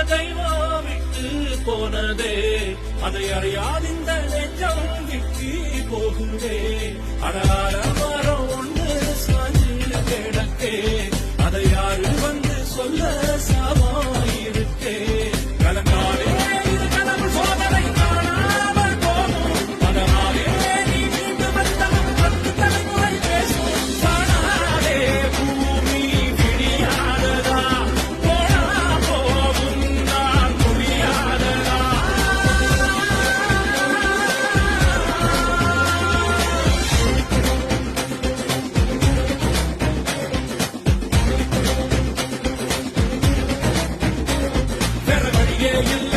தெய்வம் விட்டு போனதே அதை அறியாத இந்த நெஞ்சம் விட்டு போகுதே அடார மரம் ஒன்று சாஞ்சு கிடக்கே அதை யாரு வந்து சொல்ல சாவாயிருக்கே கலங்காலே இது கனவு சோதனை காணாமல் போகும் அதனாலே நீ மீண்டு வந்தவன் 10 தலைமுறை பேசும் காணாதே பூமி விடியாததா போனா போகும் நான் முடியாததா வேற வழியே இல்லை